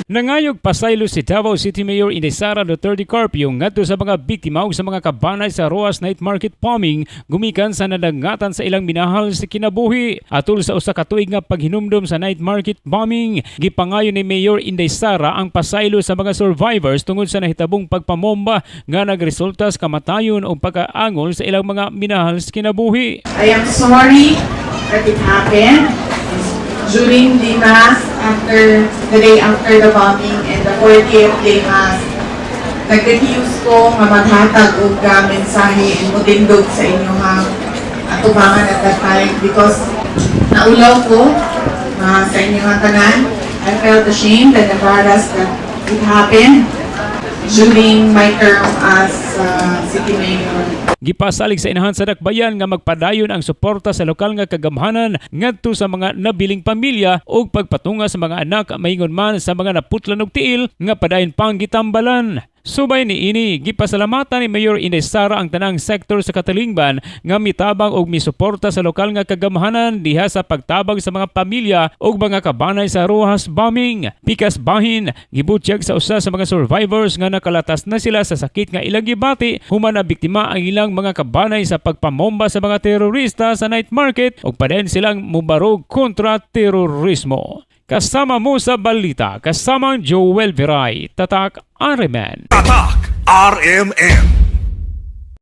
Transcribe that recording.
Nangayog pasaylo si Davao City Mayor Inday Sara Duterte Carpio ngadto sa mga biktima ug sa mga kabanay sa Roas Night Market bombing gumikan sa nadangatan sa ilang minahal sa kinabuhi. Atol sa usa ka tuig nga paghinumdom sa night market bombing, gipangayo ni Mayor Inday Sara ang pasaylo sa mga survivors tungod sa nahitabong pagpamomba nga nagresulta sa kamatayon o pagkaangol sa ilang mga minahal sa kinabuhi. I am sorry that it happened during the mass the day after the bombing and the 40th day mass. Nag-refuse ko nga maghatag og mensahe and mutindog sa inyo ha atubangan at that time because naulaw ko sa inyo nga tanan. I felt ashamed and embarrassed that it happened during my term as city mayor. Gipasalig sa inahan sa dakbayan nga magpadayon ang suporta sa lokal nga kagamhanan ngadto sa mga nabiling pamilya o pagpatunga sa mga anak maingon man sa mga naputlan og tiil nga padayon pang gitambalan. Subay ni ini, gipasalamatan ni Mayor Inday Sara ang tanang sektor sa Katalingban nga mitabang og misuporta sa lokal nga kagamhanan diha sa pagtabang sa mga pamilya og mga kabanay sa Roas bombing. Pikas bahin, gibutyag sa usa sa mga survivors nga nakalatas na sila sa sakit nga ilang gibati human na biktima ang ilang mga kabanay sa pagpamomba sa mga terorista sa night market ug padayon silang mubarog kontra terorismo. Kasama mo sa balita, kasamang Joel Viray, Tatak RMN. Tatak RMN.